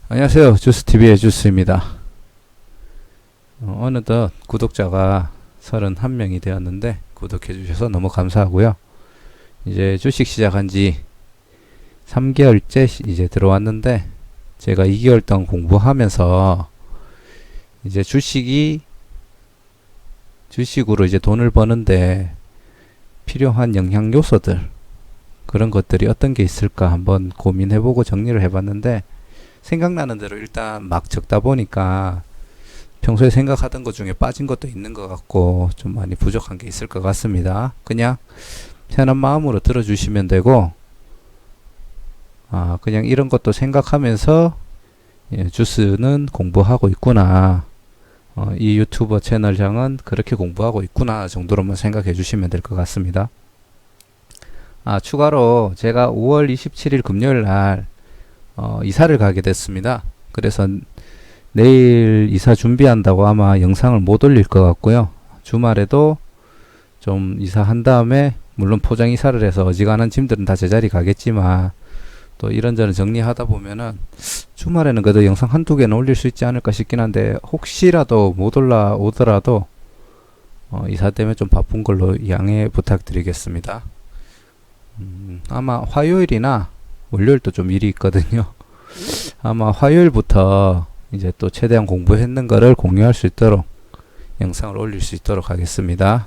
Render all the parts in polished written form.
안녕하세요. 주스TV의 주스입니다. 어느덧 구독자가 31명이 되었는데 구독해 주셔서 너무 감사하고요. 이제 주식 시작한 지 3개월째 이제 들어왔는데 제가 2개월 동안 공부하면서 이제 주식으로 이제 돈을 버는데 필요한 영양 요소들, 그런 것들이 어떤 게 있을까 한번 고민해보고 정리를 해봤는데, 생각나는 대로 일단 막 적다 보니까 평소에 생각하던 것 중에 빠진 것도 있는 것 같고 좀 많이 부족한 게 있을 것 같습니다. 그냥 편한 마음으로 들어주시면 되고, 그냥 이런 것도 생각하면서 주스는 공부하고 있구나, 이 유튜버 채널장은 그렇게 공부하고 있구나 정도로만 생각해 주시면 될 것 같습니다. 추가로 제가 5월 27일 금요일 날 이사를 가게 됐습니다. 그래서 내일 이사 준비한다고 아마 영상을 못 올릴 것 같고요. 주말에도 좀 이사한 다음에, 물론 포장 이사를 해서 어지간한 짐들은 다 제자리 가겠지만 또 이런저런 정리하다 보면은 주말에는 그래도 영상 한두 개는 올릴 수 있지 않을까 싶긴 한데, 혹시라도 못 올라오더라도 이사 때문에 좀 바쁜 걸로 양해 부탁드리겠습니다. 아마 화요일이나 월요일도 좀 일이 있거든요. 아마 화요일부터 이제 또 최대한 공부했는 거를 공유할 수 있도록 영상을 올릴 수 있도록 하겠습니다.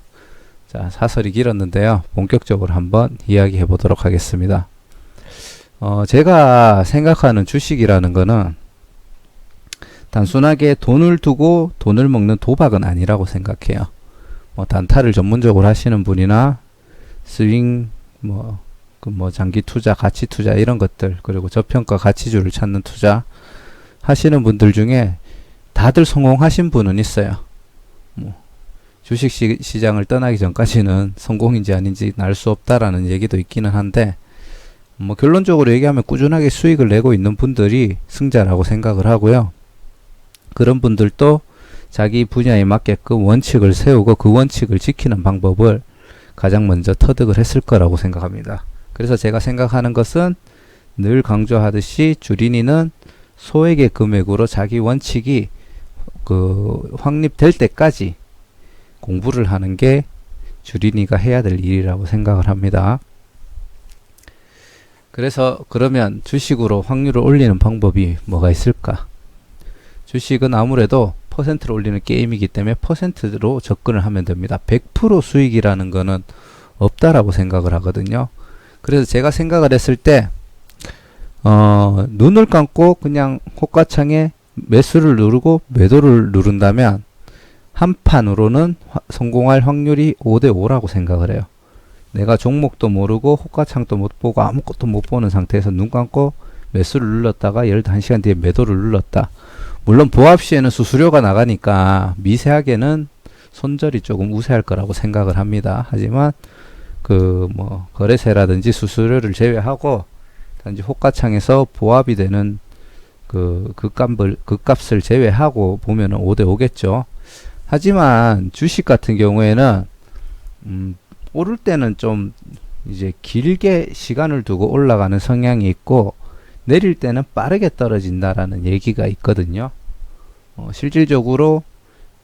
자, 사설이 길었는데요. 본격적으로 한번 이야기해 보도록 하겠습니다. 제가 생각하는 주식이라는 거는 단순하게 돈을 두고 돈을 먹는 도박은 아니라고 생각해요. 단타를 전문적으로 하시는 분이나 스윙, 장기 투자, 가치 투자 이런 것들, 그리고 저평가 가치주를 찾는 투자 하시는 분들 중에 다들 성공하신 분은 있어요. 주식 시장을 떠나기 전까지는 성공인지 아닌지 알 수 없다라는 얘기도 있기는 한데, 결론적으로 얘기하면 꾸준하게 수익을 내고 있는 분들이 승자라고 생각을 하고요. 그런 분들도 자기 분야에 맞게끔 원칙을 세우고 그 원칙을 지키는 방법을 가장 먼저 터득을 했을 거라고 생각합니다. 그래서 제가 생각하는 것은 늘 강조하듯이 주린이는 소액의 금액으로 자기 원칙이 확립될 때까지 공부를 하는 게 주린이가 해야 될 일이라고 생각을 합니다. 그래서 그러면 주식으로 확률을 올리는 방법이 뭐가 있을까? 주식은 아무래도 퍼센트를 올리는 게임이기 때문에 퍼센트로 접근을 하면 됩니다. 100% 수익이라는 거는 없다라고 생각을 하거든요. 그래서 제가 생각을 했을 때 눈을 감고 그냥 호가창에 매수를 누르고 매도를 누른다면 한 판으로는 성공할 확률이 5대5라고 생각을 해요. 내가 종목도 모르고 호가창도 못 보고 아무것도 못 보는 상태에서 눈 감고 매수를 눌렀다가 1시간 뒤에 매도를 눌렀다. 물론 보합 시에는 수수료가 나가니까 미세하게는 손절이 조금 우세할 거라고 생각을 합니다. 하지만 거래세라든지 수수료를 제외하고 단지 호가창에서 보합이 되는 그 값을 제외하고 보면은 5대5겠죠. 하지만 주식 같은 경우에는 오를 때는 좀 이제 길게 시간을 두고 올라가는 성향이 있고, 내릴 때는 빠르게 떨어진다라는 얘기가 있거든요. 실질적으로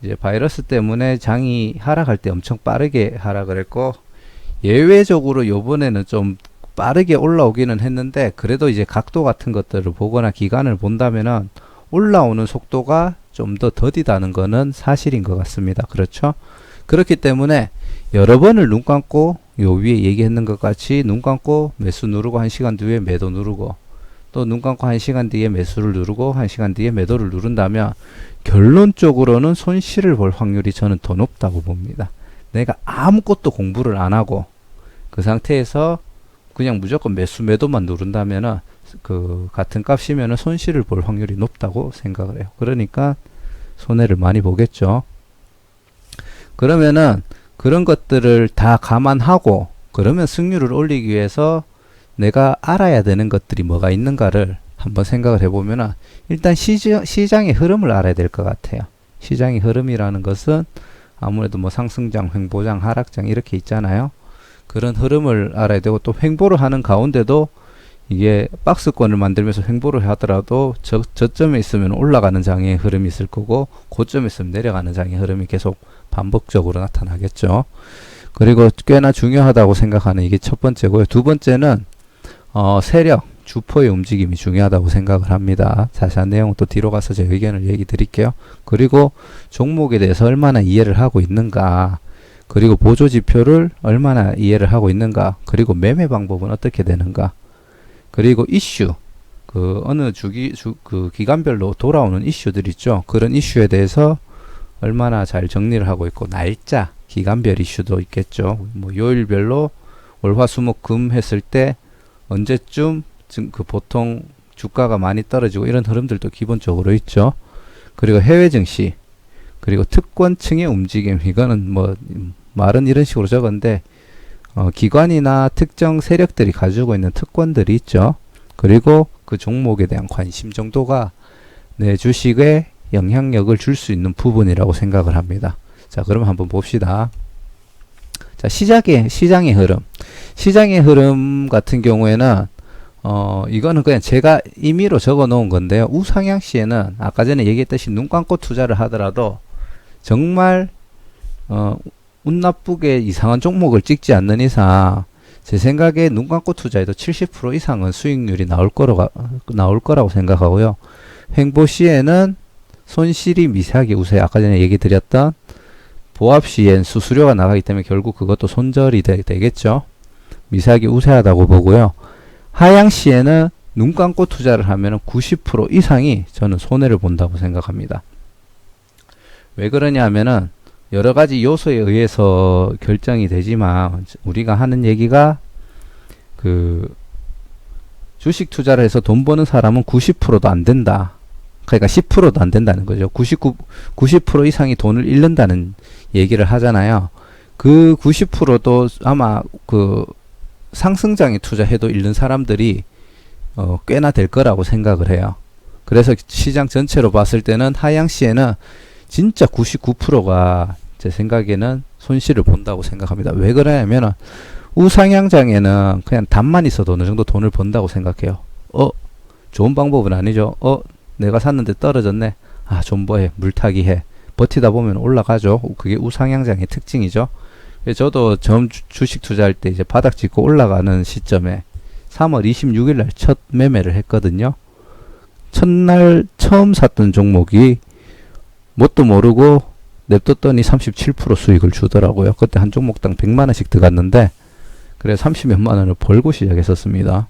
이제 바이러스 때문에 장이 하락할 때 엄청 빠르게 하락을 했고, 예외적으로 요번에는 좀 빠르게 올라오기는 했는데, 그래도 이제 각도 같은 것들을 보거나 기간을 본다면은 올라오는 속도가 좀 더 더디다는 거는 사실인 것 같습니다. 그렇죠? 그렇기 때문에 여러 번을 눈 감고, 요 위에 얘기했는 것 같이 눈 감고 매수 누르고 1시간 뒤에 매도 누르고, 또 눈 감고 1시간 뒤에 매수를 누르고 1시간 뒤에 매도를 누른다면 결론적으로는 손실을 볼 확률이 저는 더 높다고 봅니다. 내가 아무것도 공부를 안 하고 그 상태에서 그냥 무조건 매수 매도만 누른다면은 같은 값이면은 손실을 볼 확률이 높다고 생각을 해요. 그러니까 손해를 많이 보겠죠. 그러면은 그런 것들을 다 감안하고, 그러면 승률을 올리기 위해서 내가 알아야 되는 것들이 뭐가 있는가를 한번 생각을 해보면은, 일단 시장의 흐름을 알아야 될 것 같아요. 시장의 흐름이라는 것은 아무래도 상승장, 횡보장, 하락장 이렇게 있잖아요. 그런 흐름을 알아야 되고, 또 횡보를 하는 가운데도 이게 박스권을 만들면서 횡보를 하더라도 저점에 있으면 올라가는 장의 흐름이 있을 거고 고점에 있으면 내려가는 장의 흐름이 계속 반복적으로 나타나겠죠. 그리고 꽤나 중요하다고 생각하는 이게 첫 번째고요. 두 번째는 세력, 주포의 움직임이 중요하다고 생각을 합니다. 자세한 내용은 또 뒤로 가서 제 의견을 얘기 드릴게요. 그리고 종목에 대해서 얼마나 이해를 하고 있는가, 그리고 보조 지표를 얼마나 이해를 하고 있는가, 그리고 매매 방법은 어떻게 되는가, 그리고 이슈, 어느 기간별로 돌아오는 이슈들 있죠. 그런 이슈에 대해서 얼마나 잘 정리를 하고 있고, 날짜, 기간별 이슈도 있겠죠. 뭐 요일별로 월화수목금 했을 때 언제쯤 보통 주가가 많이 떨어지고 이런 흐름들도 기본적으로 있죠. 그리고 해외 증시, 그리고 특권층의 움직임, 이거는 뭐 말은 이런 식으로 적었는데 기관이나 특정 세력들이 가지고 있는 특권들이 있죠. 그리고 그 종목에 대한 관심 정도가 내 주식에 영향력을 줄 수 있는 부분이라고 생각을 합니다. 자, 그러면 한번 봅시다. 자, 시장의 흐름. 시장의 흐름 같은 경우에는 이거는 그냥 제가 임의로 적어 놓은 건데요. 우상향 시에는 아까 전에 얘기했듯이 눈 감고 투자를 하더라도 정말 운 나쁘게 이상한 종목을 찍지 않는 이상 제 생각에 눈 감고 투자해도 70% 이상은 수익률이 나올 거라고 생각하고요. 횡보 시에는 손실이 미세하게 우세요. 아까 전에 얘기 드렸던 보합 시엔 수수료가 나가기 때문에 결국 그것도 손절이 되겠죠. 미세하게 우세하다고 보고요. 하향 시에는 눈 감고 투자를 하면 90% 이상이 저는 손해를 본다고 생각합니다. 왜 그러냐 하면은 여러 가지 요소에 의해서 결정이 되지만 우리가 하는 얘기가 주식 투자를 해서 돈 버는 사람은 90%도 안 된다. 그러니까 10%도 안 된다는 거죠. 90% 이상이 돈을 잃는다는 얘기를 하잖아요. 그 90%도 아마 상승장에 투자해도 잃는 사람들이 꽤나 될 거라고 생각을 해요. 그래서 시장 전체로 봤을 때는 하향 시에는 진짜 99%가 제 생각에는 손실을 본다고 생각합니다. 왜 그러냐면은 우상향장에는 그냥 답만 있어도 어느 정도 돈을 번다고 생각해요. 좋은 방법은 아니죠. 내가 샀는데 떨어졌네. 존버해, 물타기 해. 버티다 보면 올라가죠. 그게 우상향장의 특징이죠. 저도 처음 주식 투자할 때 이제 바닥 찍고 올라가는 시점에 3월 26일 날 첫 매매를 했거든요. 첫날 처음 샀던 종목이 뭣도 모르고 냅뒀더니 37% 수익을 주더라고요. 그때 한 종목당 100만원씩 들어갔는데 그래서 30몇만 원을 벌고 시작했었습니다.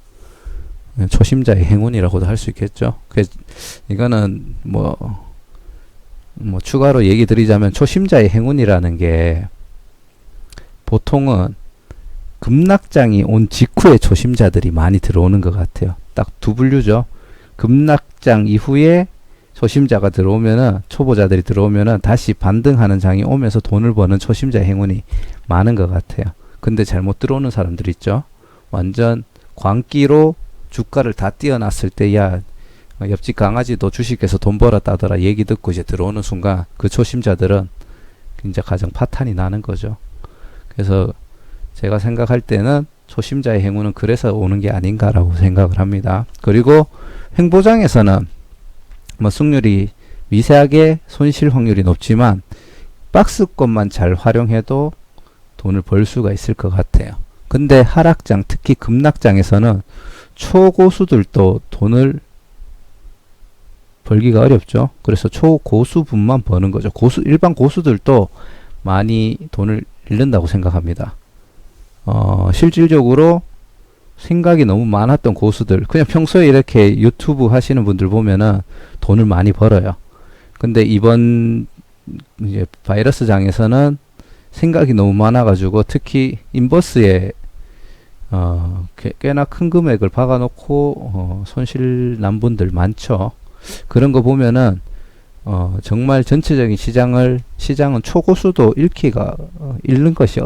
초심자의 행운이라고도 할 수 있겠죠. 이거는 뭐 추가로 얘기 드리자면 초심자의 행운이라는 게 보통은 급락장이 온 직후에 초심자들이 많이 들어오는 것 같아요. 딱 두 분류죠. 급락장 이후에 초심자가 들어오면은, 초보자들이 들어오면은 다시 반등하는 장이 오면서 돈을 버는 초심자의 행운이 많은 것 같아요. 근데 잘못 들어오는 사람들 있죠. 완전 광기로 주가를 다 띄어놨을 때, 야, 옆집 강아지도 주식해서 돈 벌었다더라 얘기 듣고 이제 들어오는 순간 그 초심자들은 이제 가장 파탄이 나는 거죠. 그래서 제가 생각할 때는 초심자의 행운은 그래서 오는 게 아닌가라고 생각을 합니다. 그리고 횡보장에서는 뭐 승률이 미세하게 손실 확률이 높지만 박스권만 잘 활용해도 돈을 벌 수가 있을 것 같아요. 근데 하락장, 특히 급락장에서는 초고수들도 돈을 벌기가 어렵죠. 그래서 초고수분만 버는 거죠. 일반 고수들도 많이 돈을 잃는다고 생각합니다. 실질적으로 생각이 너무 많았던 고수들, 그냥 평소에 이렇게 유튜브 하시는 분들 보면은 돈을 많이 벌어요. 근데 이번 이제 바이러스 장에서는 생각이 너무 많아가지고 특히 인버스에 꽤나 큰 금액을 박아놓고 손실 난 분들 많죠. 그런 거 보면은 정말 전체적인 시장은 초고수도 잃는 것이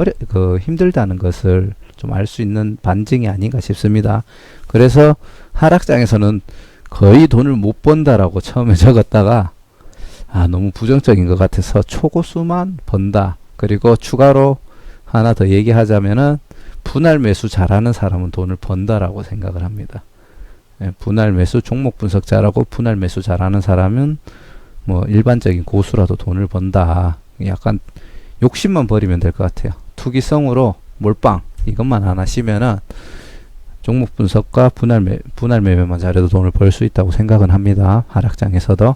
힘들다는 것을 좀 알 수 있는 반증이 아닌가 싶습니다. 그래서 하락장에서는 거의 돈을 못 번다라고 처음에 적었다가 너무 부정적인 것 같아서 초고수만 번다. 그리고 추가로 하나 더 얘기하자면은 분할 매수 잘하는 사람은 돈을 번다라고 생각을 합니다. 분할 매수, 종목 분석 잘하고 분할 매수 잘하는 사람은 뭐 일반적인 고수라도 돈을 번다. 약간 욕심만 버리면 될 것 같아요. 투기성으로 몰빵 이것만 안 하시면은 종목 분석과 분할 매매만 잘해도 돈을 벌 수 있다고 생각은 합니다. 하락장에서도.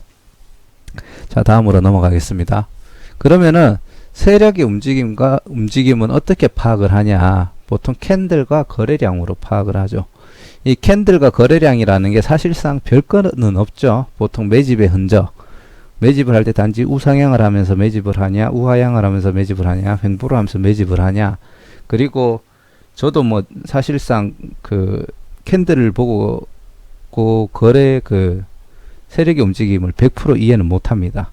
자, 다음으로 넘어가겠습니다. 그러면은 세력의 움직임은 어떻게 파악을 하냐? 보통 캔들과 거래량으로 파악을 하죠. 이 캔들과 거래량이라는 게 사실상 별거는 없죠. 보통 매집의 흔적. 매집을 할 때 단지 우상향을 하면서 매집을 하냐, 우하향을 하면서 매집을 하냐, 횡보를 하면서 매집을 하냐. 그리고 저도 뭐 사실상 그 캔들을 보고 거래 세력의 움직임을 100% 이해는 못 합니다.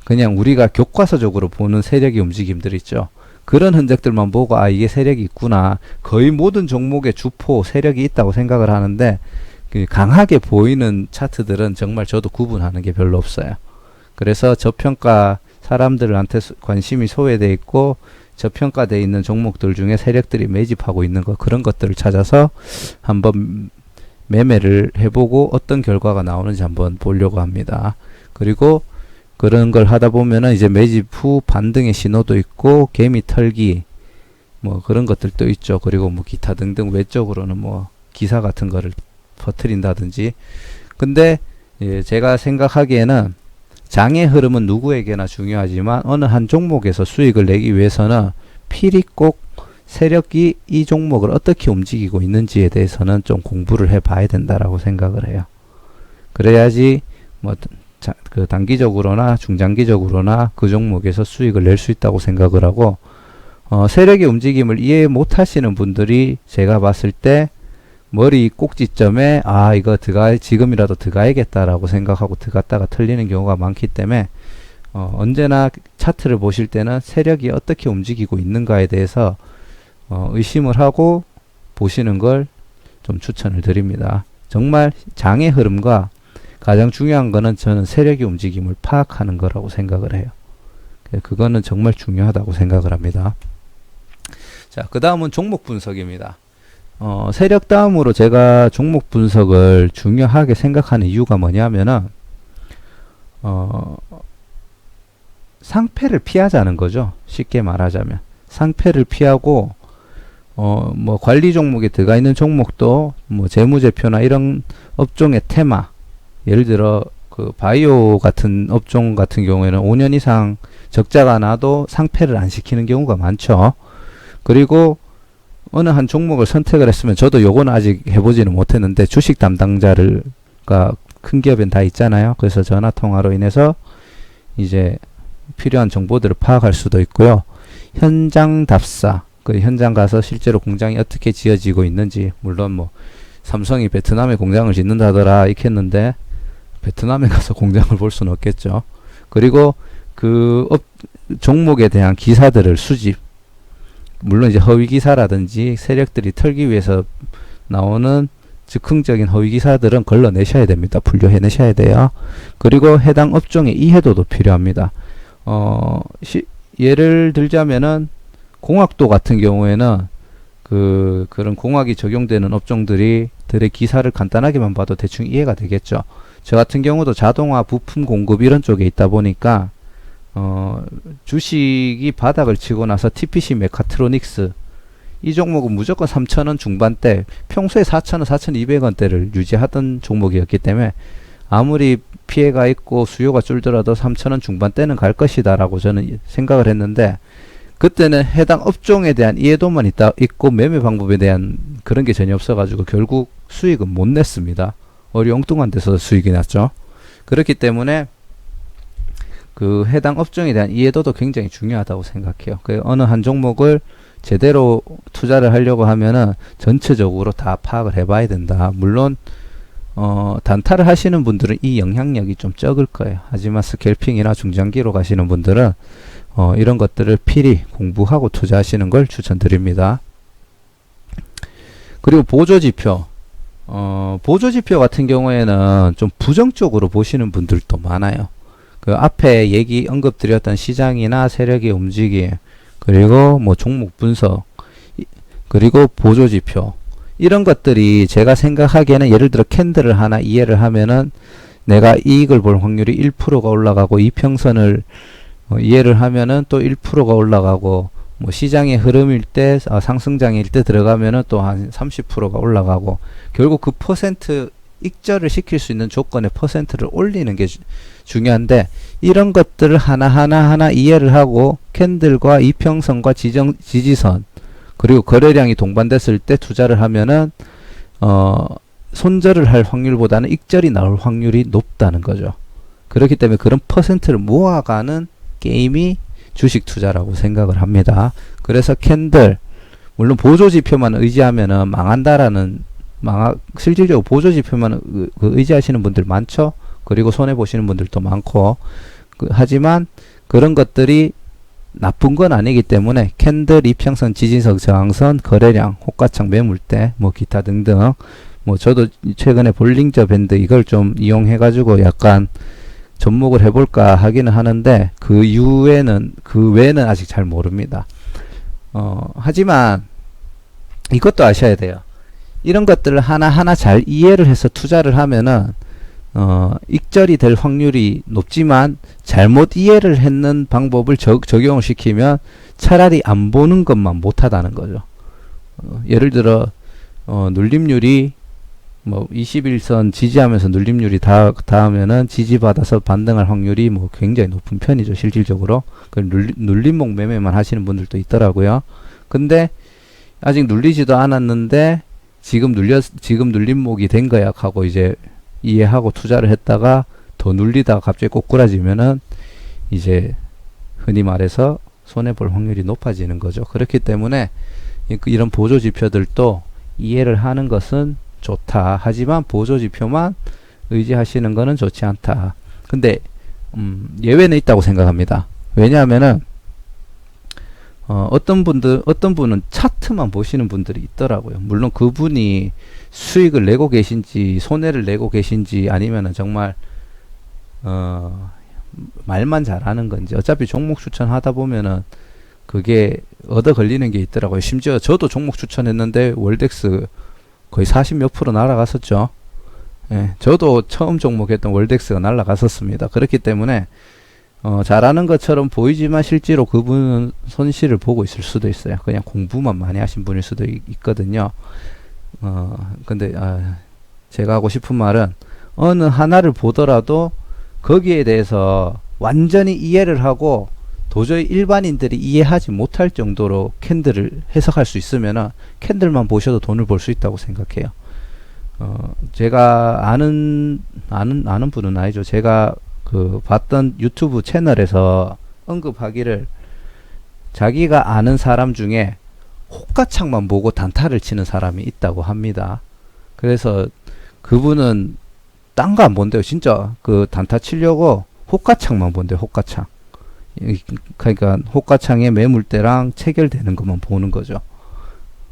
그냥 우리가 교과서적으로 보는 세력의 움직임들 있죠. 그런 흔적들만 보고 아 이게 세력이 있구나. 거의 모든 종목의 주포 세력이 있다고 생각을 하는데 그 강하게 보이는 차트들은 정말 저도 구분하는 게 별로 없어요. 그래서 저평가 사람들한테 관심이 소외되어 있고 저평가되어 있는 종목들 중에 세력들이 매집하고 있는 거 그런 것들을 찾아서 한번 매매를 해보고 어떤 결과가 나오는지 한번 보려고 합니다. 그리고 그런 걸 하다 보면은 이제 매집 후 반등의 신호도 있고 개미 털기 뭐 그런 것들도 있죠. 그리고 뭐 기타 등등 외적으로는 뭐 기사 같은 거를 퍼뜨린다든지. 근데 예, 제가 생각하기에는 장의 흐름은 누구에게나 중요하지만 어느 한 종목에서 수익을 내기 위해서는 필히 꼭 세력이 이 종목을 어떻게 움직이고 있는지에 대해서는 좀 공부를 해 봐야 된다라고 생각을 해요. 그래야지 뭐 그 단기적으로나 중장기적으로나 그 종목에서 수익을 낼 수 있다고 생각을 하고 세력의 움직임을 이해 못 하시는 분들이 제가 봤을 때 머리 꼭지점에 아 이거 지금이라도 들어가야겠다라고 생각하고 들어갔다가 틀리는 경우가 많기 때문에 언제나 차트를 보실 때는 세력이 어떻게 움직이고 있는가에 대해서 의심을 하고 보시는 걸 좀 추천을 드립니다. 정말 장의 흐름과 가장 중요한 거는 저는 세력의 움직임을 파악하는 거라고 생각을 해요. 그거는 정말 중요하다고 생각을 합니다. 자, 그 다음은 종목 분석입니다. 세력 다음으로 제가 종목 분석을 중요하게 생각하는 이유가 뭐냐면은 상패를 피하자는 거죠. 쉽게 말하자면 상패를 피하고 뭐 관리 종목에 들어가 있는 종목도 뭐 재무제표나 이런 업종의 테마 예를 들어 그 바이오 같은 업종 같은 경우에는 5년 이상 적자가 나도 상패를 안 시키는 경우가 많죠. 그리고 어느 한 종목을 선택을 했으면 저도 요거는 아직 해보지는 못했는데 주식 담당자가 큰 기업엔 다 있잖아요. 그래서 전화 통화로 인해서 이제 필요한 정보들을 파악할 수도 있고요. 현장 답사, 그 현장 가서 실제로 공장이 어떻게 지어지고 있는지, 물론 뭐 삼성이 베트남에 공장을 짓는다더라 이렇게 했는데 베트남에 가서 공장을 볼 수는 없겠죠. 그리고 그 종목에 대한 기사들을 수집, 물론 이제 허위 기사라든지 세력들이 털기 위해서 나오는 즉흥적인 허위 기사들은 걸러내셔야 됩니다. 분류해내셔야 돼요. 그리고 해당 업종의 이해도도 필요합니다. 예를 들자면은 공학도 같은 경우에는 그런 공학이 적용되는 업종들의 기사를 간단하게만 봐도 대충 이해가 되겠죠. 저 같은 경우도 자동화 부품 공급 이런 쪽에 있다 보니까 주식이 바닥을 치고 나서 TPC 메카트로닉스 이 종목은 무조건 3,000원 중반대, 평소에 4,000원, 4,200원대를 유지하던 종목이었기 때문에 아무리 피해가 있고 수요가 줄더라도 3,000원 중반대는 갈 것이다 라고 저는 생각을 했는데, 그때는 해당 업종에 대한 이해도만 있고 매매 방법에 대한 그런 게 전혀 없어가지고 결국 수익은 못 냈습니다. 엉뚱한 데서 수익이 났죠. 그렇기 때문에 그 해당 업종에 대한 이해도도 굉장히 중요하다고 생각해요. 어느 한 종목을 제대로 투자를 하려고 하면은 전체적으로 다 파악을 해봐야 된다. 물론 단타를 하시는 분들은 이 영향력이 좀 적을 거예요. 하지만 스캘핑이나 중장기로 가시는 분들은 이런 것들을 필히 공부하고 투자하시는 걸 추천드립니다. 그리고 보조지표. 보조지표 같은 경우에는 좀 부정적으로 보시는 분들도 많아요. 그 앞에 언급드렸던 시장이나 세력의 움직임, 그리고 뭐 종목 분석, 그리고 보조지표. 이런 것들이 제가 생각하기에는 예를 들어 캔들을 하나 이해를 하면은 내가 이익을 볼 확률이 1%가 올라가고 이평선을 이해를 하면은 또 1%가 올라가고 뭐 시장의 흐름일 때 상승장일 때 들어가면은 또 한 30%가 올라가고 결국 그 퍼센트 익절을 시킬 수 있는 조건의 퍼센트를 올리는 게 중요한데 이런 것들을 하나 이해를 하고 캔들과 이평선과 지지선 그리고 거래량이 동반됐을 때 투자를 하면은 손절을 할 확률보다는 익절이 나올 확률이 높다는 거죠. 그렇기 때문에 그런 퍼센트를 모아가는 게임이 주식 투자라고 생각을 합니다. 그래서 캔들 물론 보조지표만 의지하면은 망한다라는 실질적으로 보조지표만 의지하시는 분들 많죠. 그리고 손해보시는 분들도 많고 하지만 그런 것들이 나쁜 건 아니기 때문에 캔들, 이평선, 지지선, 저항선, 거래량, 호가창, 매물대, 뭐 기타 등등 뭐 저도 최근에 볼링저 밴드 이걸 좀 이용해 가지고 약간 접목을 해볼까 하기는 하는데 그 외에는 아직 잘 모릅니다. 하지만 이것도 아셔야 돼요. 이런 것들을 하나하나 잘 이해를 해서 투자를 하면은 익절이 될 확률이 높지만 잘못 이해를 했는 방법을 적용을 시키면 차라리 안 보는 것만 못하다는 거죠. 예를 들어 눌림률이 뭐 21선 지지하면서 눌림률이 닿으면은 지지받아서 반등할 확률이 뭐 굉장히 높은 편이죠. 실질적으로 눌림목 매매만 하시는 분들도 있더라고요. 근데 아직 눌리지도 않았는데 지금 눌림목이 된 거야 하고 이제 이해하고 투자를 했다가 더 눌리다가 갑자기 꼬꾸라지면은 이제 흔히 말해서 손해볼 확률이 높아지는 거죠. 그렇기 때문에 이런 보조지표들도 이해를 하는 것은 좋다. 하지만 보조지표만 의지하시는 것은 좋지 않다. 근데 예외는 있다고 생각합니다. 왜냐하면은 어떤 분은 차트만 보시는 분들이 있더라고요. 물론 그분이 수익을 내고 계신지 손해를 내고 계신지 아니면은 정말 말만 잘하는 건지 어차피 종목 추천하다 보면은 그게 얻어 걸리는 게 있더라고요. 심지어 저도 종목 추천했는데 월덱스 거의 40 몇 프로 날아갔었죠. 예, 저도 처음 종목했던 월덱스가 날아갔었습니다. 그렇기 때문에 잘하는 것처럼 보이지만 실제로 그분은 손실을 보고 있을 수도 있어요. 그냥 공부만 많이 하신 분일 수도 있거든요. 근데 제가 하고 싶은 말은 어느 하나를 보더라도 거기에 대해서 완전히 이해를 하고 도저히 일반인들이 이해하지 못할 정도로 캔들을 해석할 수 있으면 캔들만 보셔도 돈을 벌 수 있다고 생각해요. 제가 아는 분은 아니죠. 제가 봤던 유튜브 채널에서 언급하기를 자기가 아는 사람 중에 호가창만 보고 단타를 치는 사람이 있다고 합니다. 그래서 그분은 딴 거 안 본대요. 진짜 그 단타 치려고 호가창만 본대요. 호가창. 그러니까 호가창에 매물대랑 체결되는 것만 보는 거죠.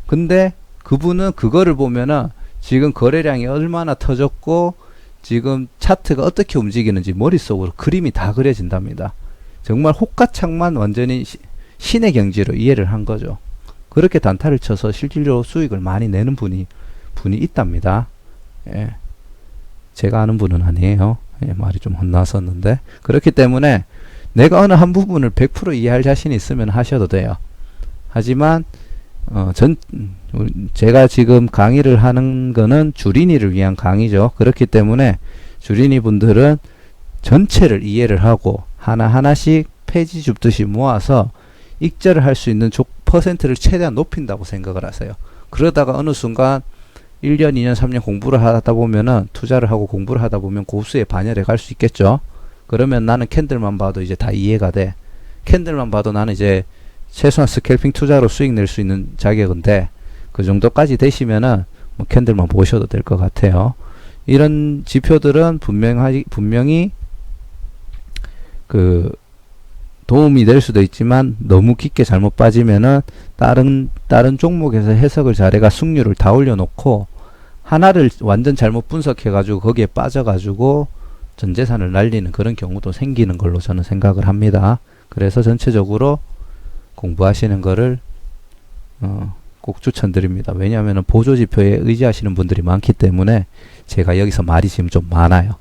근데 그분은 그거를 보면은 지금 거래량이 얼마나 터졌고 지금 차트가 어떻게 움직이는지 머릿속으로 그림이 다 그려진답니다. 정말 호가창만 완전히 신의 경지로 이해를 한 거죠. 그렇게 단타를 쳐서 실질적으로 수익을 많이 내는 분이 있답니다. 예. 제가 아는 분은 아니에요. 예, 말이 좀 혼났었는데 그렇기 때문에 내가 어느 한 부분을 100% 이해할 자신이 있으면 하셔도 돼요. 하지만 제가 지금 강의를 하는 거는 주린이를 위한 강의죠. 그렇기 때문에 주린이 분들은 전체를 이해를 하고 하나하나씩 페이지 줍듯이 모아서 익절을 할 수 있는 퍼센트를 최대한 높인다고 생각을 하세요. 그러다가 어느 순간 1년, 2년, 3년 공부를 하다 보면은 투자를 하고 공부를 하다 보면 고수에 반열에 갈 수 있겠죠. 그러면 나는 캔들만 봐도 이제 다 이해가 돼. 캔들만 봐도 나는 이제 최소한 스캘핑 투자로 수익 낼 수 있는 자격은 돼. 그 정도까지 되시면은 뭐 캔들만 보셔도 될 것 같아요. 이런 지표들은 분명히 그 도움이 될 수도 있지만 너무 깊게 잘못 빠지면은 다른 종목에서 해석을 잘해가 승률을 다 올려놓고 하나를 완전 잘못 분석해 가지고 거기에 빠져 가지고 전 재산을 날리는 그런 경우도 생기는 걸로 저는 생각을 합니다. 그래서 전체적으로 공부하시는 거를 꼭 추천드립니다. 왜냐하면 보조지표에 의지하시는 분들이 많기 때문에 제가 여기서 말이 지금 좀 많아요.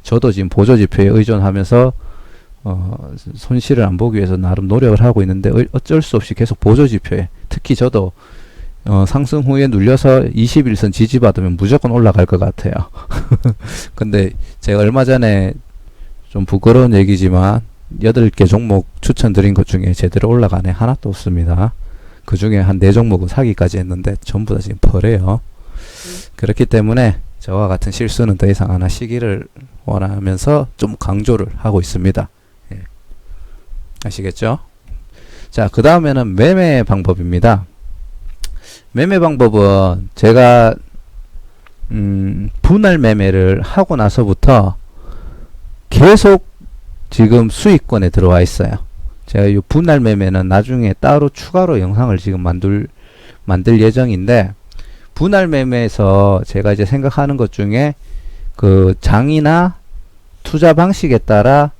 저도 지금 보조지표에 의존하면서 손실을 안 보기 위해서 나름 노력을 하고 있는데 어쩔 수 없이 계속 보조지표에, 특히 저도 상승 후에 눌려서 21선 지지받으면 무조건 올라갈 것 같아요. 근데 제가 얼마 전에 좀 부끄러운 얘기지만 8개 종목 추천드린 것 중에 제대로 올라간 애 하나도 없습니다. 그 중에 한 4종목은 사기까지 했는데 전부 다 지금 벌해요. 그렇기 때문에 저와 같은 실수는 더 이상 안 하시기를 원하면서 좀 강조를 하고 있습니다. 예. 아시겠죠? 자, 그 다음에는 매매 방법입니다. 매매 방법은 제가 분할 매매를 하고 나서부터 계속 지금 수익권에 들어와 있어요. 제가 이 분할 매매는 나중에 따로 추가로 영상을 지금 만들 예정인데, 분할 매매에서 제가 이제 생각하는 것 중에 그 장이나 투자 방식에 따라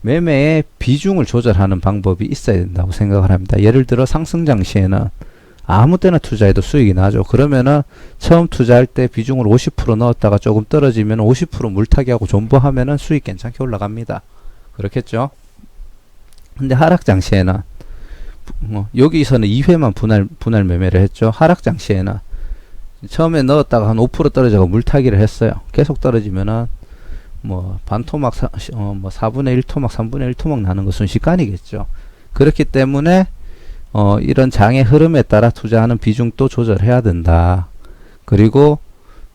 매매의 비중을 조절하는 방법이 있어야 된다고 생각을 합니다. 예를 들어 상승장 시에는 아무 때나 투자해도 수익이 나죠. 그러면은 처음 투자할 때 비중을 50% 넣었다가 조금 떨어지면 50% 물타기하고 존버하면은 수익 괜찮게 올라갑니다. 그렇겠죠? 근데 하락장 시에는 여기서는 2회만 분할 매매를 했죠. 하락장 시에는 처음에 넣었다가 한 5% 떨어져서 물타기를 했어요. 계속 떨어지면은 뭐 반토막 4분의 1 토막 3분의 1 토막 나는 거 순식간이겠죠. 그렇기 때문에 이런 장의 흐름에 따라 투자하는 비중도 조절해야 된다. 그리고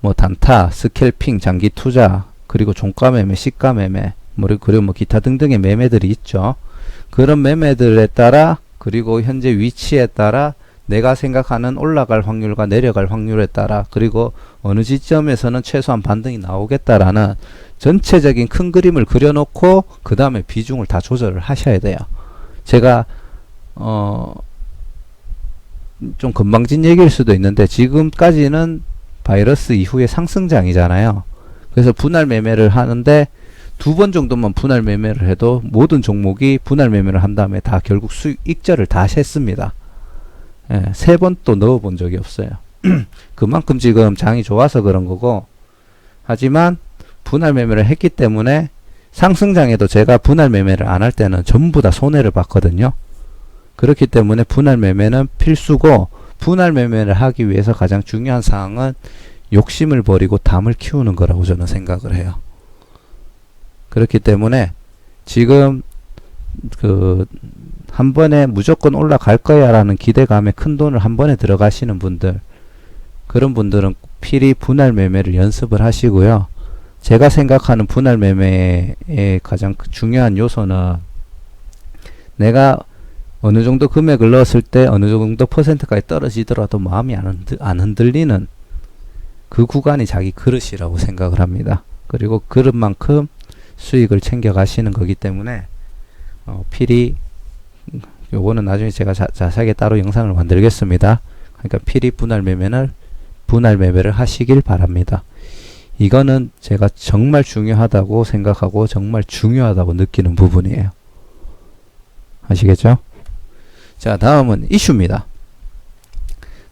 뭐 단타, 스캘핑, 장기 투자, 그리고 종가 매매, 시가 매매, 그리고 뭐 기타 등등의 매매들이 있죠. 그런 매매들에 따라, 그리고 현재 위치에 따라 내가 생각하는 올라갈 확률과 내려갈 확률에 따라, 그리고 어느 지점에서는 최소한 반등이 나오겠다라는 전체적인 큰 그림을 그려놓고 그 다음에 비중을 다 조절을 하셔야 돼요. 제가 좀 건방진 얘기일 수도 있는데 지금까지는 바이러스 이후에 상승장이잖아요. 그래서 분할 매매를 하는데 2번 정도만 분할 매매를 해도 모든 종목이 분할 매매를 한 다음에 다 결국 수익 익절을 다 했습니다. 예, 3번 또 넣어본 적이 없어요. 그만큼 지금 장이 좋아서 그런 거고, 하지만 분할 매매를 했기 때문에 상승장에도 제가 분할 매매를 안 할 때는 전부 다 손해를 봤거든요. 그렇기 때문에 분할 매매는 필수고, 분할 매매를 하기 위해서 가장 중요한 사항은 욕심을 버리고 담을 키우는 거라고 저는 생각을 해요. 그렇기 때문에 지금 한 번에 무조건 올라갈 거야 라는 기대감에 큰 돈을 한 번에 들어가시는 분들, 그런 분들은 필히 분할 매매를 연습을 하시고요. 제가 생각하는 분할 매매의 가장 중요한 요소는 내가 어느 정도 금액을 넣었을 때 어느 정도 퍼센트까지 떨어지더라도 마음이 안 흔들리는 그 구간이 자기 그릇이라고 생각을 합니다. 그리고 그릇만큼 수익을 챙겨 가시는 거기 때문에 필히, 요거는 나중에 제가 자세하게 따로 영상을 만들겠습니다. 그러니까 필히 분할 매매를 하시길 바랍니다. 이거는 제가 정말 중요하다고 생각하고 정말 중요하다고 느끼는 부분이에요. 아시겠죠? 자, 다음은 이슈입니다.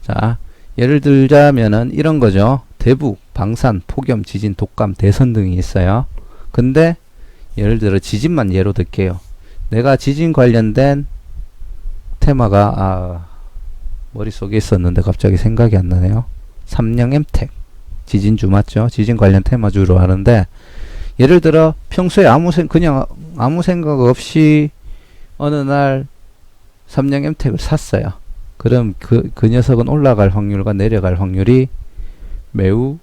자, 예를 들자면은 이런 거죠. 대북, 방산, 폭염, 지진, 독감, 대선 등이 있어요. 근데 예를 들어 지진만 예로 들게요. 내가 지진 관련된 테마가 머릿속에 있었는데 갑자기 생각이 안 나네요. 삼양엠텍 지진주 맞죠? 지진 관련 테마주로 하는데, 예를 들어 평소에 그냥 아무 생각 없이 어느 날 삼양엠텍을 샀어요. 그럼 그 녀석은 올라갈 확률과 내려갈 확률이 매우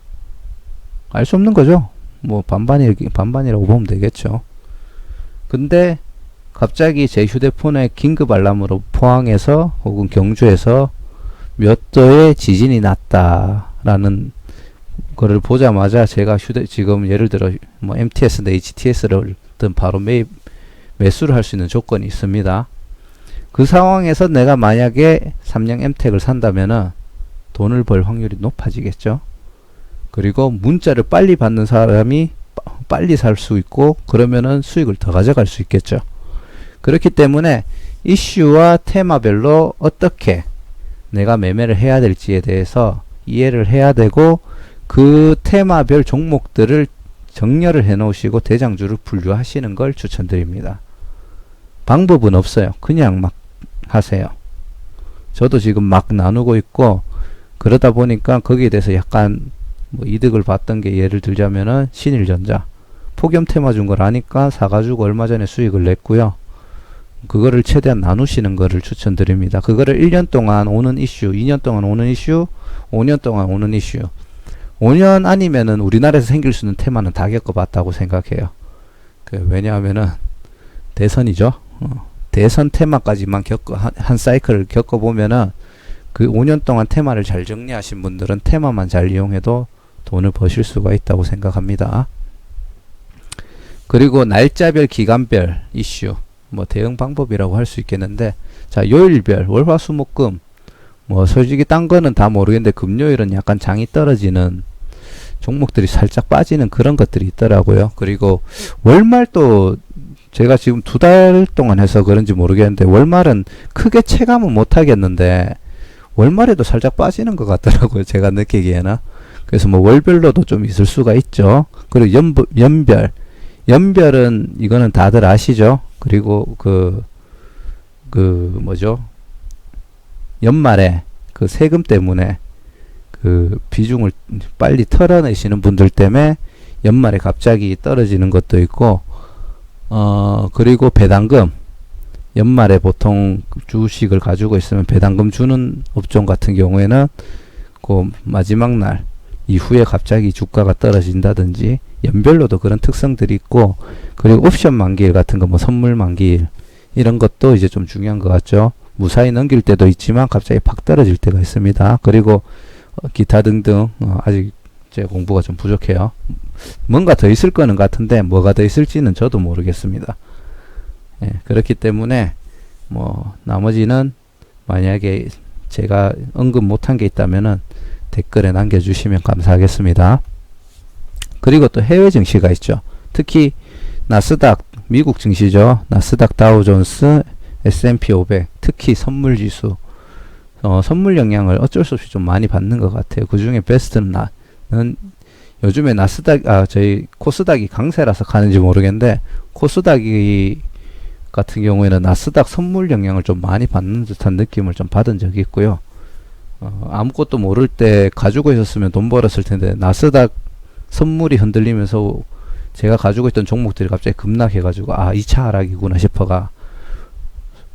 알 수 없는 거죠. 뭐 반반이라고 보면 되겠죠. 근데 갑자기 제 휴대폰에 긴급 알람으로 포항에서 혹은 경주에서 몇 도의 지진이 났다라는 거를 보자마자 제가 지금 예를 들어 뭐 MTS나 HTS를 바로 매수를 할 수 있는 조건이 있습니다. 그 상황에서 내가 만약에 삼양엠텍을 산다면은 돈을 벌 확률이 높아지겠죠. 그리고 문자를 빨리 받는 사람이 빨리 살 수 있고, 그러면은 수익을 더 가져갈 수 있겠죠. 그렇기 때문에 이슈와 테마별로 어떻게 내가 매매를 해야 될지에 대해서 이해를 해야 되고 그 테마별 종목들을 정렬을 해 놓으시고 대장주를 분류하시는 걸 추천드립니다. 방법은 없어요. 그냥 막 하세요. 저도 지금 막 나누고 있고 그러다 보니까 거기에 대해서 약간 뭐 이득을 봤던 게 예를 들자면은 신일전자 폭염 테마 준 걸 아니까 사가지고 얼마 전에 수익을 냈고요. 그거를 최대한 나누시는 거를 추천드립니다. 그거를 1년 동안 오는 이슈, 2년 동안 오는 이슈, 5년 동안 오는 이슈. 5년 아니면은 우리나라에서 생길 수 있는 테마는 다 겪어봤다고 생각해요. 왜냐하면은 대선이죠. 대선 테마까지만 한 사이클을 겪어보면은 그 5년 동안 테마를 잘 정리하신 분들은 테마만 잘 이용해도 돈을 버실 수가 있다고 생각합니다. 그리고 날짜별, 기간별 이슈. 뭐 대응 방법이라고 할 수 있겠는데, 자, 요일별, 월화수목금. 뭐 솔직히 딴 거는 다 모르겠는데 금요일은 약간 장이 떨어지는 종목들이 살짝 빠지는 그런 것들이 있더라고요. 그리고 월말도 제가 지금 2달 동안 해서 그런지 모르겠는데 월말은 크게 체감은 못 하겠는데 월말에도 살짝 빠지는 것 같더라고요. 제가 느끼기에는. 그래서 뭐 월별로도 좀 있을 수가 있죠. 그리고 연별은 이거는 다들 아시죠? 그리고 뭐죠? 연말에 그 세금 때문에 그 비중을 빨리 털어내시는 분들 때문에 연말에 갑자기 떨어지는 것도 있고, 그리고 배당금. 연말에 보통 주식을 가지고 있으면 배당금 주는 업종 같은 경우에는 그 마지막 날 이후에 갑자기 주가가 떨어진다든지 연별로도 그런 특성들이 있고, 그리고 옵션 만기일 같은 거, 뭐 선물 만기일 이런 것도 이제 좀 중요한 것 같죠. 무사히 넘길 때도 있지만 갑자기 팍 떨어질 때가 있습니다. 그리고 기타 등등 아직 제 공부가 좀 부족해요. 뭔가 더 있을 거는 같은데 뭐가 더 있을지는 저도 모르겠습니다. 예, 그렇기 때문에 뭐 나머지는 만약에 제가 언급 못한 게 있다면은 댓글에 남겨주시면 감사하겠습니다. 그리고 또 해외 증시가 있죠. 특히 나스닥, 미국 증시죠. 나스닥 다우존스, S&P 500, 특히 선물 지수, 선물 영향을 어쩔 수 없이 좀 많이 받는 것 같아요. 그 중에 베스트는 요즘에 저희 코스닥이 강세라서 가는지 모르겠는데, 코스닥이 같은 경우에는 나스닥 선물 영향을 좀 많이 받는 듯한 느낌을 좀 받은 적이 있고요. 아무것도 모를 때 가지고 있었으면 돈 벌었을 텐데, 나스닥 선물이 흔들리면서 제가 가지고 있던 종목들이 갑자기 급락해가지고, 2차 하락이구나 싶어가,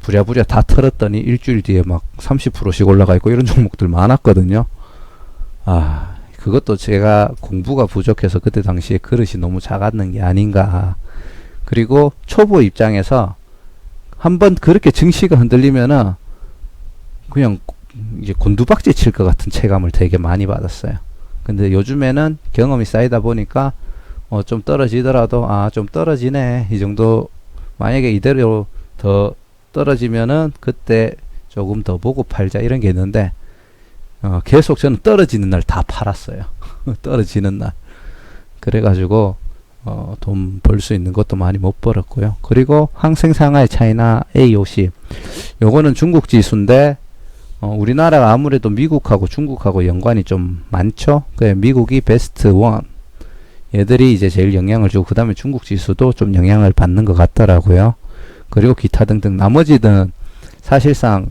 부랴부랴 다 털었더니 일주일 뒤에 막 30%씩 올라가 있고 이런 종목들 많았거든요. 그것도 제가 공부가 부족해서 그때 당시에 그릇이 너무 작았는 게 아닌가. 그리고 초보 입장에서 한번 그렇게 증시가 흔들리면은 그냥 이제 곤두박질 칠 것 같은 체감을 되게 많이 받았어요. 근데 요즘에는 경험이 쌓이다 보니까 좀 떨어지더라도 좀 떨어지네 이 정도, 만약에 이대로 더 떨어지면은 그때 조금 더 보고 팔자 이런 게 있는데, 계속 저는 떨어지는 날 다 팔았어요. 떨어지는 날. 그래가지고 돈 벌 수 있는 것도 많이 못 벌었고요. 그리고 항생상하이 차이나 A50, 요거는 중국 지수인데 우리나라가 아무래도 미국하고 중국하고 연관이 좀 많죠. 미국이 베스트 1, 얘들이 이제 제일 영향을 주고 그 다음에 중국 지수도 좀 영향을 받는 것 같더라고요. 그리고 기타 등등 나머지는 사실상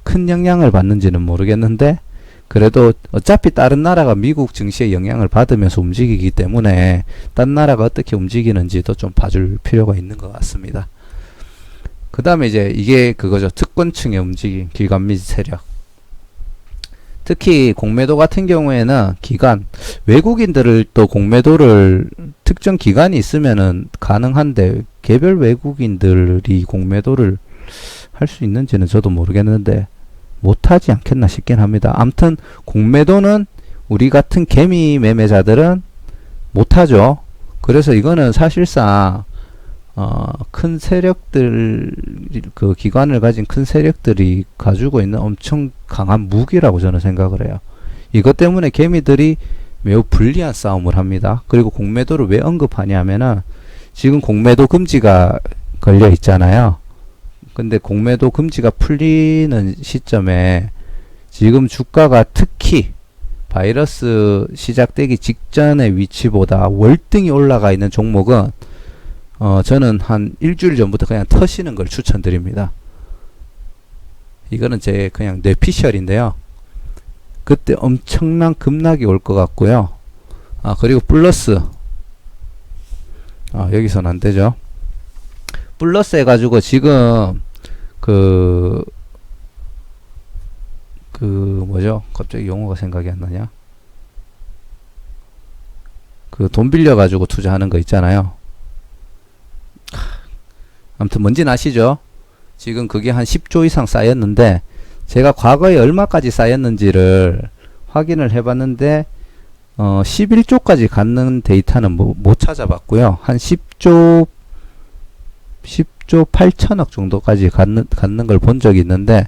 큰 영향을 받는지는 모르겠는데, 그래도 어차피 다른 나라가 미국 증시에 영향을 받으면서 움직이기 때문에 딴 나라가 어떻게 움직이는지도 좀 봐줄 필요가 있는 것 같습니다. 그 다음에 이제 이게 그거죠. 특권층의 움직임, 기관 및 세력. 특히 공매도 같은 경우에는 외국인들을 또 공매도를 특정 기간이 있으면은 가능한데, 개별 외국인들이 공매도를 할 수 있는지는 저도 모르겠는데 못하지 않겠나 싶긴 합니다. 아무튼 공매도는 우리 같은 개미 매매자들은 못하죠. 그래서 이거는 사실상 큰 세력들, 그 기관을 가진 큰 세력들이 가지고 있는 엄청 강한 무기라고 저는 생각을 해요. 이것 때문에 개미들이 매우 불리한 싸움을 합니다. 그리고 공매도를 왜 언급하냐면은 지금 공매도 금지가 걸려 있잖아요. 근데 공매도 금지가 풀리는 시점에 지금 주가가 특히 바이러스 시작되기 직전의 위치보다 월등히 올라가 있는 종목은 저는 한 일주일 전부터 그냥 터시는 걸 추천드립니다. 이거는 제 그냥 뇌피셜인데요. 그때 엄청난 급락이 올 것 같고요. 그리고 플러스 여기서는 안 되죠. 플러스 해가지고 지금 뭐죠? 갑자기 용어가 생각이 안 나냐? 돈 빌려가지고 투자하는 거 있잖아요. 아무튼 뭔지는 아시죠? 지금 그게 한 10조 이상 쌓였는데, 제가 과거에 얼마까지 쌓였는지를 확인을 해봤는데, 11조까지 갖는 데이터는 못 찾아봤고요. 한 10조 8천억 정도까지 갖는 걸 본 적이 있는데,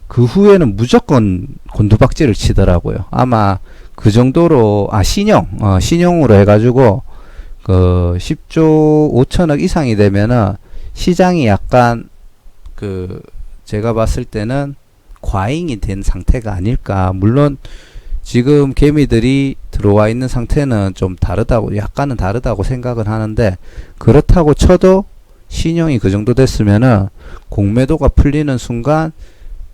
그 후에는 무조건 곤두박질을 치더라고요. 아마 그 정도로, 신용으로 해가지고, 10조 5천억 이상이 되면은 시장이 약간, 제가 봤을 때는 과잉이 된 상태가 아닐까. 물론, 지금 개미들이 들어와 있는 상태는 좀 약간은 다르다고 생각은 하는데, 그렇다고 쳐도 신용이 그 정도 됐으면은 공매도가 풀리는 순간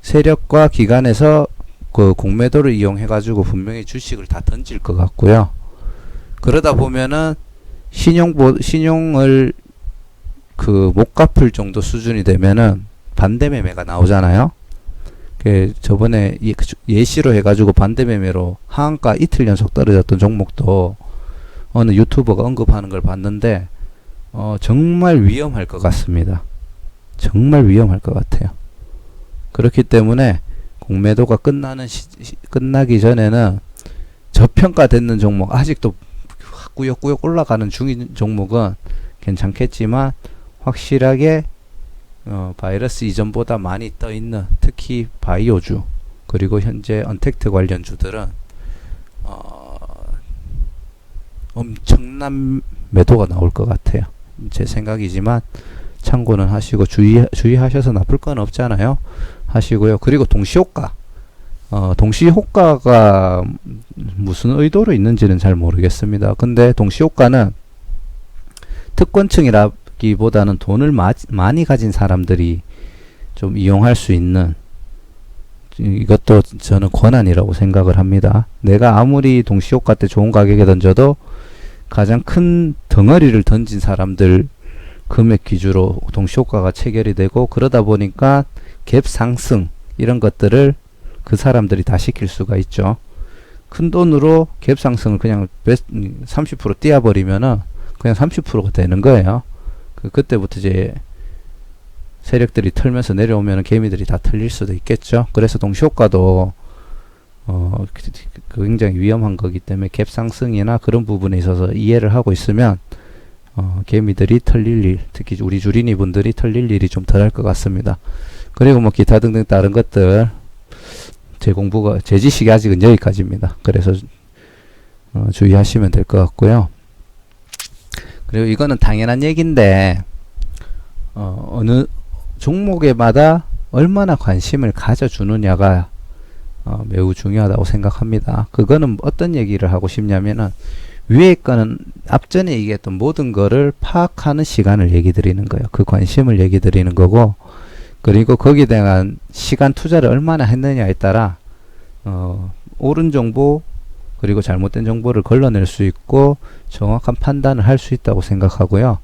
세력과 기관에서 그 공매도를 이용해 가지고 분명히 주식을 다 던질 것 같고요. 그러다 보면은 신용을 못 갚을 정도 수준이 되면은 반대 매매가 나오잖아요. 저번에 예시로 해가지고 반대 매매로 하한가 이틀 연속 떨어졌던 종목도 어느 유튜버가 언급하는 걸 봤는데, 정말 위험할 것 같습니다. 정말 위험할 것 같아요. 그렇기 때문에 공매도가 끝나기 전에는 저평가됐는 종목, 아직도 꾸역꾸역 올라가는 중인 종목은 괜찮겠지만, 확실하게 바이러스 이전보다 많이 떠있는 특히 바이오주, 그리고 현재 언택트 관련주들은 엄청난 매도가 나올 것 같아요. 제 생각이지만 참고는 하시고, 주의하셔서 나쁠 건 없잖아요. 하시고요. 그리고 동시효과. 동시효과가 무슨 의도로 있는지는 잘 모르겠습니다. 근데 동시효과는 특권층이라기보다는 돈을 많이 가진 사람들이 좀 이용할 수 있는, 이것도 저는 권한이라고 생각을 합니다. 내가 아무리 동시효과 때 좋은 가격에 던져도 가장 큰 덩어리를 던진 사람들 금액 기준으로 동시효과가 체결이 되고, 그러다 보니까 갭 상승 이런 것들을 그 사람들이 다 시킬 수가 있죠. 큰 돈으로 갭 상승을 그냥 30% 띄워버리면은 그냥 30%가 되는 거예요. 그때부터 이제 세력들이 털면서 내려오면은 개미들이 다 털릴 수도 있겠죠. 그래서 동시효과도 굉장히 위험한 거기 때문에 갭 상승이나 그런 부분에 있어서 이해를 하고 있으면 개미들이 털릴 일, 특히 우리 주린이 분들이 털릴 일이 좀 덜 할 것 같습니다. 그리고 뭐 기타 등등 다른 것들, 제 지식이 아직은 여기까지입니다. 그래서 주의하시면 될 것 같고요. 그리고 이거는 당연한 얘기인데, 어느 종목에마다 얼마나 관심을 가져주느냐가 매우 중요하다고 생각합니다. 그거는 어떤 얘기를 하고 싶냐면은, 위에 거는 앞전에 얘기했던 모든 거를 파악하는 시간을 얘기 드리는 거예요. 그 관심을 얘기 드리는 거고, 그리고 거기에 대한 시간 투자를 얼마나 했느냐에 따라 옳은 정보 그리고 잘못된 정보를 걸러낼 수 있고 정확한 판단을 할 수 있다고 생각하고요.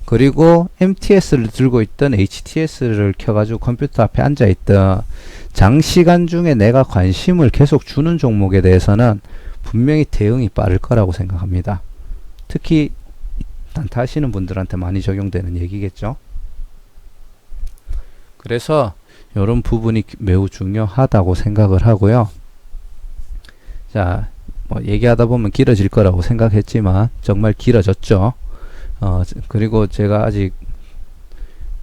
그리고 MTS를 들고 있던 HTS를 켜가지고 컴퓨터 앞에 앉아있던 장시간 중에 내가 관심을 계속 주는 종목에 대해서는 분명히 대응이 빠를 거라고 생각합니다. 특히 단타 하시는 분들한테 많이 적용되는 얘기겠죠. 그래서 이런 부분이 매우 중요하다고 생각을 하고요. 자, 뭐 얘기하다 보면 길어질 거라고 생각했지만 정말 길어졌죠. 그리고 제가 아직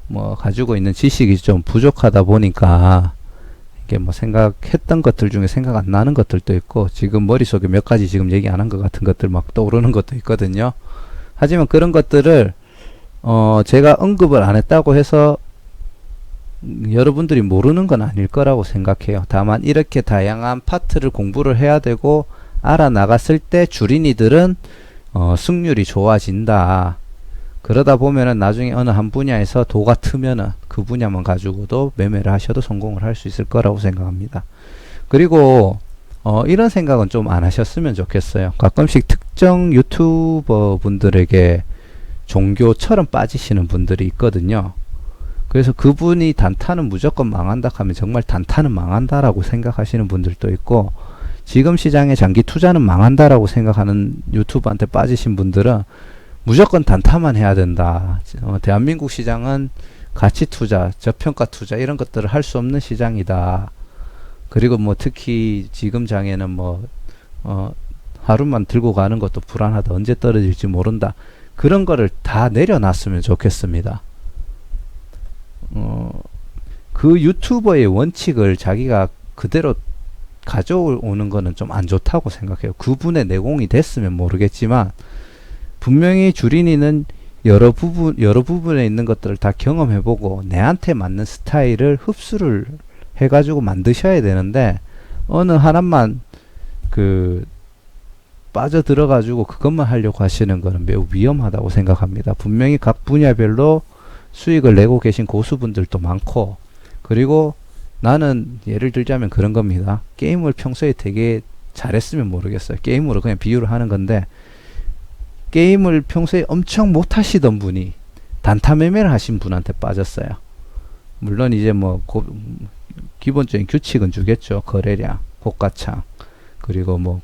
뭐 가지고 있는 지식이 좀 부족하다 보니까 이게 뭐 생각했던 것들 중에 생각 안 나는 것들도 있고, 지금 머릿속에 몇 가지 지금 얘기 안 한 것 같은 것들 막 떠오르는 것도 있거든요. 하지만 그런 것들을 제가 언급을 안 했다고 해서 여러분들이 모르는 건 아닐 거라고 생각해요. 다만 이렇게 다양한 파트를 공부를 해야 되고 알아나갔을 때 주린이들은 승률이 좋아진다. 그러다 보면은 나중에 어느 한 분야에서 도가 트면은 그 분야만 가지고도 매매를 하셔도 성공을 할 수 있을 거라고 생각합니다. 그리고 이런 생각은 좀 안 하셨으면 좋겠어요. 가끔씩 특정 유튜버 분들에게 종교처럼 빠지시는 분들이 있거든요. 그래서 그분이 단타는 무조건 망한다 하면 정말 단타는 망한다라고 생각하시는 분들도 있고, 지금 시장의 장기 투자는 망한다라고 생각하는 유튜버한테 빠지신 분들은 무조건 단타만 해야 된다. 대한민국 시장은 가치 투자, 저평가 투자 이런 것들을 할 수 없는 시장이다. 그리고 뭐 특히 지금 장에는 하루만 들고 가는 것도 불안하다. 언제 떨어질지 모른다. 그런 거를 다 내려놨으면 좋겠습니다. 그 유튜버의 원칙을 자기가 그대로 가져오는 거는 좀 안 좋다고 생각해요. 그분의 내공이 됐으면 모르겠지만 분명히 주린이는 여러 부분에 있는 것들을 다 경험해보고 내한테 맞는 스타일을 흡수를 해가지고 만드셔야 되는데, 어느 하나만 빠져들어가지고 그것만 하려고 하시는 거는 매우 위험하다고 생각합니다. 분명히 각 분야별로 수익을 내고 계신 고수분들도 많고, 그리고 나는 예를 들자면 그런 겁니다. 게임을 평소에 되게 잘했으면 모르겠어요. 게임으로 그냥 비유를 하는 건데, 게임을 평소에 엄청 못하시던 분이 단타 매매를 하신 분한테 빠졌어요. 물론 이제 기본적인 규칙은 주겠죠. 거래량, 호가창, 그리고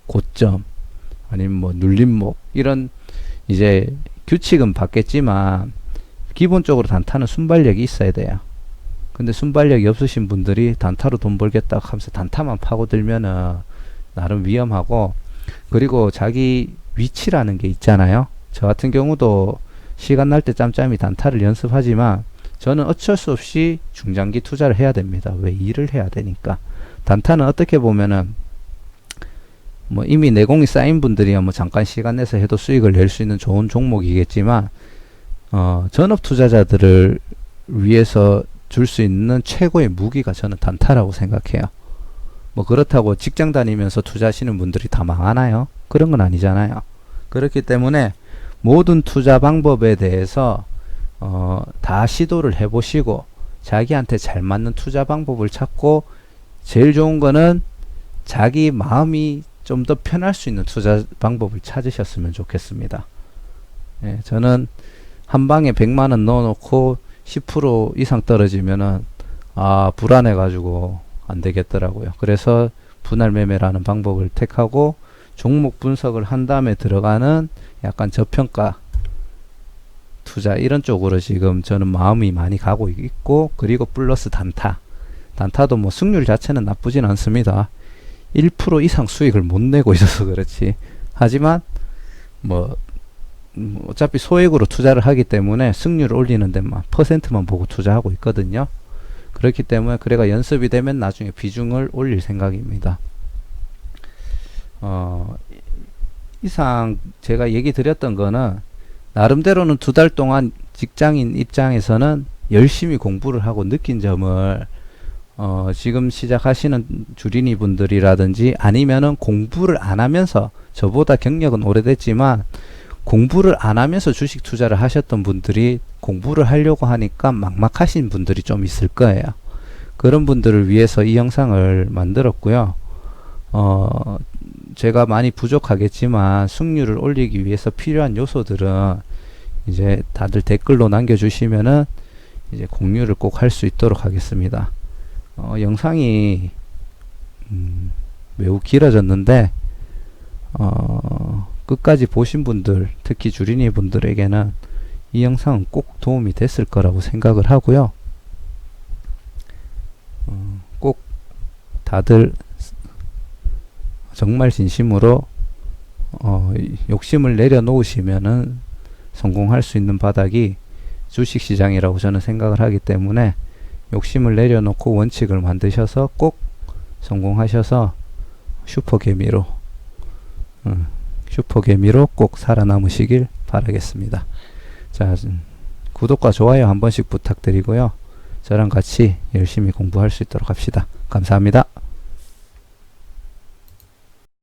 고점, 아니면 눌림목, 이런 이제 규칙은 받겠지만 기본적으로 단타는 순발력이 있어야 돼요. 근데 순발력이 없으신 분들이 단타로 돈 벌겠다고 하면서 단타만 파고들면은 나름 위험하고, 그리고 자기 위치라는 게 있잖아요. 저 같은 경우도 시간 날 때 짬짬이 단타를 연습하지만 저는 어쩔 수 없이 중장기 투자를 해야 됩니다. 왜? 일을 해야 되니까. 단타는 어떻게 보면은 이미 내공이 쌓인 분들이야 잠깐 시간 내서 해도 수익을 낼 수 있는 좋은 종목이겠지만, 전업 투자자들을 위해서 줄 수 있는 최고의 무기가 저는 단타라고 생각해요. 그렇다고 직장 다니면서 투자하시는 분들이 다 망하나요? 그런 건 아니잖아요. 그렇기 때문에 모든 투자 방법에 대해서 다 시도를 해보시고 자기한테 잘 맞는 투자 방법을 찾고, 제일 좋은 거는 자기 마음이 좀 더 편할 수 있는 투자 방법을 찾으셨으면 좋겠습니다. 예, 저는 한 방에 100만원 넣어놓고 10% 이상 떨어지면은 불안해가지고 안 되겠더라고요. 그래서 분할 매매라는 방법을 택하고 종목 분석을 한 다음에 들어가는 약간 저평가 투자, 이런 쪽으로 지금 저는 마음이 많이 가고 있고, 그리고 플러스 단타도 승률 자체는 나쁘진 않습니다. 1% 이상 수익을 못 내고 있어서 그렇지. 하지만 어차피 소액으로 투자를 하기 때문에 승률을 올리는 데만 퍼센트만 보고 투자하고 있거든요. 그렇기 때문에 그래가 연습이 되면 나중에 비중을 올릴 생각입니다. 이상 제가 얘기 드렸던 거는 나름대로는 2달 동안 직장인 입장에서는 열심히 공부를 하고 느낀 점을 지금 시작하시는 주린이 분들이라든지 아니면은 공부를 안 하면서, 저보다 경력은 오래됐지만 공부를 안 하면서 주식 투자를 하셨던 분들이 공부를 하려고 하니까 막막하신 분들이 좀 있을 거예요. 그런 분들을 위해서 이 영상을 만들었고요. 제가 많이 부족하겠지만 승률을 올리기 위해서 필요한 요소들은 이제 다들 댓글로 남겨주시면은 이제 공유를 꼭 할 수 있도록 하겠습니다. 영상이 매우 길어졌는데 끝까지 보신 분들, 특히 주린이 분들에게는 이 영상은 꼭 도움이 됐을 거라고 생각을 하고요. 꼭 다들 정말 진심으로 욕심을 내려놓으시면은 성공할 수 있는 바닥이 주식시장이라고 저는 생각을 하기 때문에 욕심을 내려놓고 원칙을 만드셔서 꼭 성공하셔서 슈퍼개미로 꼭 살아남으시길 바라겠습니다. 자, 구독과 좋아요 한 번씩 부탁드리고요. 저랑 같이 열심히 공부할 수 있도록 합시다. 감사합니다.